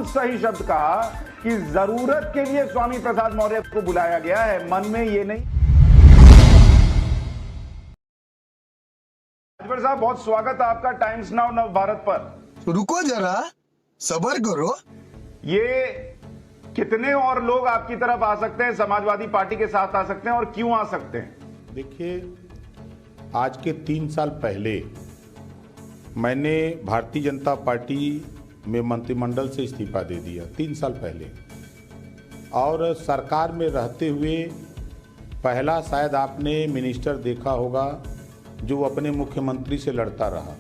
बिल्कुल सही शब्द कहा कि जरूरत के लिए स्वामी प्रसाद मौर्य को बुलाया गया है, मन में ये नहीं। राजभर साहब, बहुत स्वागत है आपका टाइम्स नाउ नव भारत पर। रुको जरा, सब्र करो। ये कितने और लोग आपकी तरफ आ सकते हैं, समाजवादी पार्टी के साथ आ सकते हैं और क्यों आ सकते हैं? देखिए, आज के 3 साल पहले मैंने भारतीय जनता पार्टी में मंत्रिमंडल से इस्तीफा दे दिया, 3 साल पहले। और सरकार में रहते हुए पहला शायद आपने मिनिस्टर देखा होगा जो अपने मुख्यमंत्री से लड़ता रहा।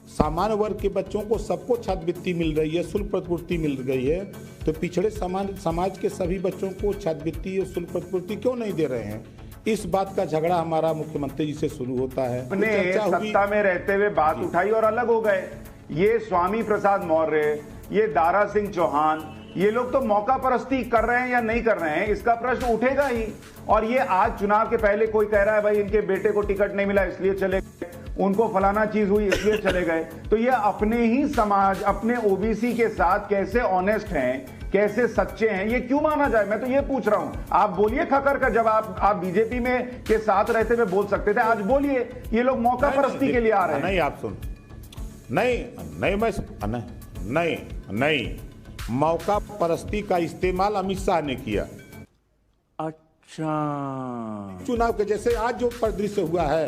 सामान्य वर्ग के बच्चों को सबको छात्रवृत्ति मिल रही है, शुल्क प्रतिपूर्ति मिल गई है, तो पिछड़े समाज के सभी बच्चों को छात्रवृत्ति और शुल्क प्रतिपूर्ति क्यों नहीं दे रहे हैं? इस बात का झगड़ा हमारा मुख्यमंत्री जी से शुरू होता है। अपने सत्ता में रहते हुए बात उठाई और अलग हो गए। ये स्वामी प्रसाद मौर्य, ये दारा सिंह चौहान, ये लोग तो मौका परस्ती कर रहे हैं या नहीं कर रहे हैं, इसका प्रश्न उठेगा ही। और ये आज चुनाव के पहले कोई कह रहा है भाई इनके बेटे को टिकट नहीं मिला इसलिए चले गए, उनको फलाना चीज हुई इसलिए चले गए। तो ये अपने ही समाज, अपने ओबीसी के साथ कैसे ऑनेस्ट हैं, कैसे सच्चे हैं, ये क्यों माना जाए? मैं तो ये पूछ रहा हूं। आप बोलिए खकर का, जब आप बीजेपी में के साथ रहते हुए बोल सकते थे, आज बोलिए ये लोग मौका परस्ती के लिए आ रहे हैं। नहीं, आप सुन, नहीं, मौका परस्ती का इस्तेमाल अमित शाह ने किया। अच्छा, चुनाव के जैसे आज जो परिदृश्य हुआ है,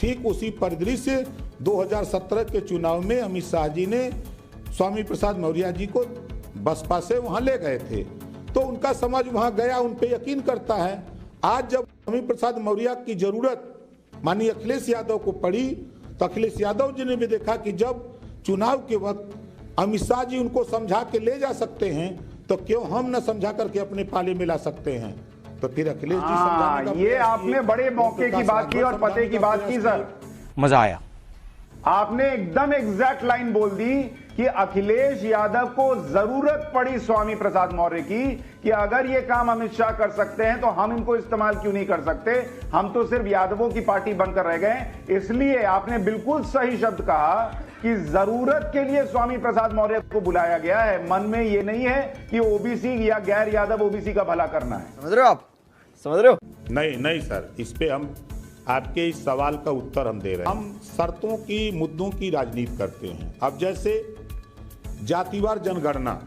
ठीक उसी परिदृश्य 2017 के चुनाव में अमित शाह जी ने स्वामी प्रसाद मौर्य जी को बसपा से वहां ले गए थे, तो उनका समाज वहां गया, उन पे यकीन करता है। आज जब स्वामी प्रसाद मौर्य की जरूरत माननीय अखिलेश यादव को पड़ी, तो अखिलेश यादव जी ने भी देखा कि जब चुनाव के वक्त अमित शाह जी उनको समझा के ले जा सकते हैं, तो क्यों हम न समझा करके अपने पाले में ला सकते हैं? तो फिर अखिलेश जी समझाने का, ये आपने बड़े मौके की बात की और पते की बात की सर, मजा आया। आपने एकदम एग्जैक्ट लाइन बोल दी कि अखिलेश यादव को जरूरत पड़ी स्वामी प्रसाद मौर्य की कि अगर ये काम अमित शाह कर सकते हैं तो हम इनको इस्तेमाल क्यों नहीं कर सकते, हम तो सिर्फ यादवों की पार्टी बनकर रह गए। इसलिए आपने बिल्कुल सही शब्द कहा कि जरूरत के लिए स्वामी प्रसाद मौर्य को बुलाया गया है, मन में ये नहीं है कि ओबीसी या गैर यादव ओबीसी का भला करना है। समझ रहे हो आप? समझ रहे हो? नहीं सर, इस पे हम आपके इस सवाल का उत्तर हम दे रहे हैं। हम शर्तों की, मुद्दों की राजनीति करते हैं। अब जैसे जातिवार जनगणना,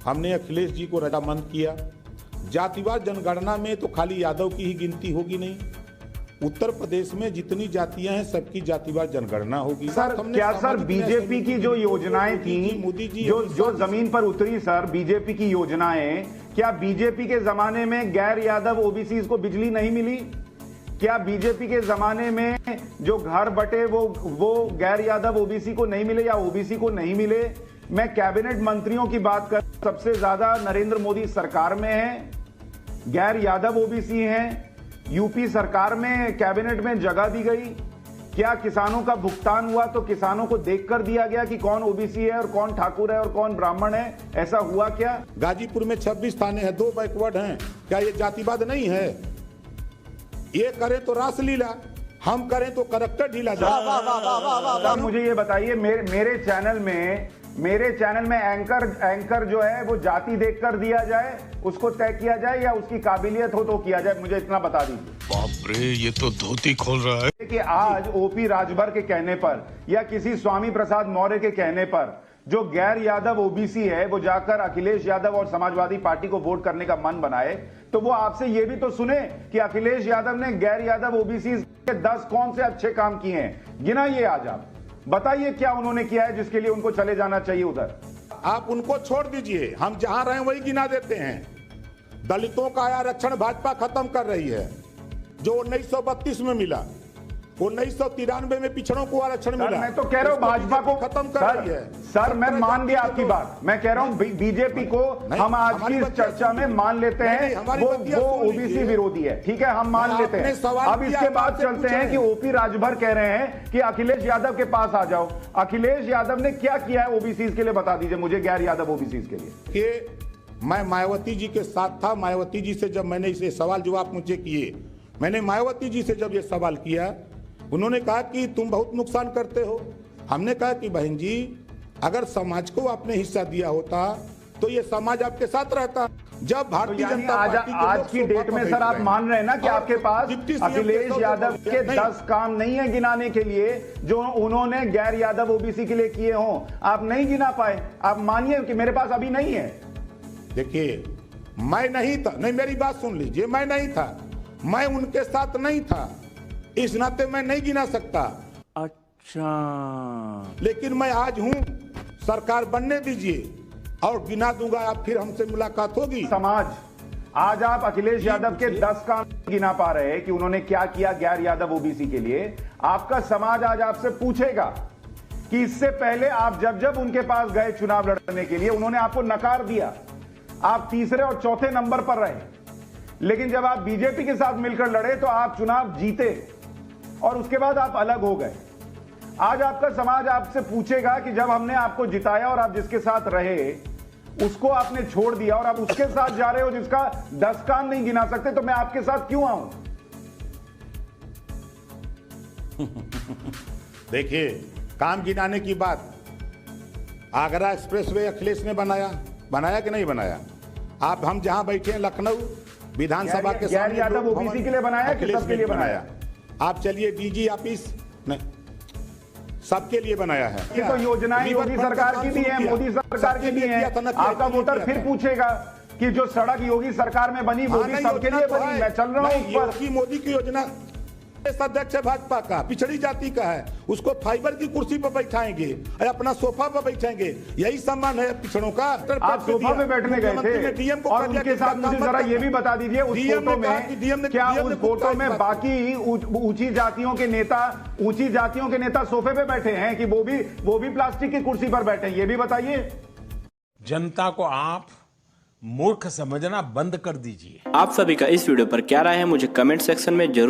हमने अखिलेश जी को रजामंद किया। जातिवार जनगणना में तो खाली यादव की ही गिनती होगी नहीं, उत्तर प्रदेश में जितनी जातियां हैं सबकी जातिवार जनगणना होगी। सर क्या सर बीजेपी की जो योजनाएं थी, मोदी जी जो जमीन पर उतरी सर, बीजेपी की योजनाएं, क्या बीजेपी के जमाने में गैर यादव ओबीसी को बिजली नहीं मिली? क्या बीजेपी के जमाने में जो घर बटे वो गैर यादव ओबीसी को नहीं मिले या ओबीसी को नहीं मिले? मैं कैबिनेट मंत्रियों की बात कर, सबसे ज्यादा नरेंद्र मोदी सरकार में है, गैर यादव ओबीसी हैं। यूपी सरकार में कैबिनेट में जगह दी गई। क्या किसानों का भुगतान हुआ तो किसानों को देखकर दिया गया कि कौन ओबीसी है और कौन ठाकुर है और कौन ब्राह्मण है? ऐसा हुआ क्या? गाजीपुर में 26 थाने हैं, 2 बैकवर्ड हैं, क्या ये जातिवाद नहीं है? ये करें तो रासलीला, हम करें तो करक्टर ढीला जाए। मुझे ये बताइए, मेरे चैनल में एंकर जो है वो जाति देखकर दिया जाए, उसको तय किया जाए, या उसकी काबिलियत हो तो किया जाए? मुझे इतना बता दीजिए। बाप रे, ये तो धोती खोल रहा है कि आज ओपी राजभर के कहने पर या किसी स्वामी प्रसाद मौर्य के कहने पर जो गैर यादव ओबीसी है वो जाकर अखिलेश यादव और समाजवादी पार्टी को वोट करने का मन बनाए, तो वो आपसे ये भी तो सुने कि अखिलेश यादव ने गैर यादव ओबीसी के 10 कौन से अच्छे काम किए हैं, गिनाइए। आज आप बताइए क्या उन्होंने किया है जिसके लिए उनको चले जाना चाहिए उधर। आप उनको छोड़ दीजिए, हम जहां रहे वही गिना देते हैं। दलितों का आरक्षण भाजपा खत्म कर रही है, जो 1932 में मिला, 1993 में पिछड़ों को आरक्षण मिला। मैं तो कह रहा हूं भाजपा को खत्म कर रही है। सर मैं मान गया आपकी बात, मैं कह रहा हूं बीजेपी को हम आज की इस चर्चा में मान लेते हैं वो ओबीसी विरोधी है, ठीक है, हम मान लेते हैं। अब इसके बाद चलते हैं कि ओपी राजभर कह रहे हैं कि अखिलेश यादव के पास आ जाओ। अखिलेश यादव ने क्या किया है ओबीसी के लिए, बता दीजिए मुझे, गैर यादव ओबीसी के लिए। कि मैं मायावती जी के साथ था, मायावती जी से जब मैंने इसे सवाल जो आप मुझे किए, मैंने मायावती जी से जब ये सवाल किया, उन्होंने कहा कि तुम बहुत नुकसान करते हो। हमने कहा कि बहन जी, अगर समाज को आपने हिस्सा दिया होता तो ये समाज आपके साथ रहता। जब भारतीय यानी जनता पार्टी के आज लोग की सोफा डेट पर में बैठ सर आप रहे हैं। मान रहे हैं ना कि और आपके पास डिप्टी सीएम अखिलेश के यादव नहीं। के 10 काम नहीं है गिनाने के लिए जो उन्होंने गैर यादव ओबीसी के लिए किए हों, आप नहीं गिना पाए। आप मानिए कि मेरे पास अभी नहीं है। देखिए, मैं नहीं था, नहीं मेरी बात सुन लीजिए, मैं नहीं था, मैं उनके साथ नहीं था, इस नाते मैं नहीं गिना सकता। अच्छा, लेकिन मैं आज हूं, सरकार बनने दीजिए और गिना दूंगा, आप फिर हमसे मुलाकात होगी। समाज आज आप अखिलेश यादव के 10 काम गिना पा रहे हैं कि उन्होंने क्या किया गैर यादव ओबीसी के लिए। आपका समाज आज आपसे पूछेगा कि इससे पहले आप जब जब उनके पास गए चुनाव लड़ने के लिए उन्होंने आपको नकार दिया, आप तीसरे और चौथे नंबर पर रहे, लेकिन जब आप बीजेपी के साथ मिलकर लड़े तो आप चुनाव जीते और उसके बाद आप अलग हो गए। आज आपका समाज आपसे पूछेगा कि जब हमने आपको जिताया और आप जिसके साथ रहे उसको आपने छोड़ दिया और आप उसके साथ जा रहे हो जिसका 10 काम नहीं गिना सकते, तो मैं आपके साथ क्यों आऊं? देखिए, काम गिनाने की बात, आगरा एक्सप्रेसवे अखिलेश ने बनाया कि नहीं बनाया? आप हम जहां बैठे हैं लखनऊ विधानसभा के गैर सामने यादव लोक ओबीसी भवन के लिए बनाया कि अखिलेश सबके लिए ने बनाया? आप चलिए डीजी ऑफिस, नहीं, सबके लिए बनाया है। ये तो योजनाएं योगी सरकार की भी है, मोदी सरकार की भी है। आपका वोटर फिर पूछेगा कि जो सड़क योगी सरकार में बनी वो भी सबके लिए बनी। मैं चल रहा हूं उस पर। योगी मोदी की योजना अध्यक्ष है भाजपा का, पिछड़ी जाति का है, उसको फाइबर की कुर्सी पर बैठाएंगे, अपना सोफा पर बैठाएंगे, यही सम्मान है पिछड़ों का। आप सोफा पे बैठने गए थे और उनके साथ मुझे जरा ये भी बता दीजिए उस फोटो में क्या उस फोटो में बाकी ऊंची जातियों के नेता सोफे पे बैठे हैं कि वो भी प्लास्टिक की कुर्सी पर बैठे हैं? ये भी बताइए। जनता को आप मूर्ख समझना बंद कर दीजिए। आप सभी का इस वीडियो पर क्या राय है मुझे कमेंट सेक्शन में जरूर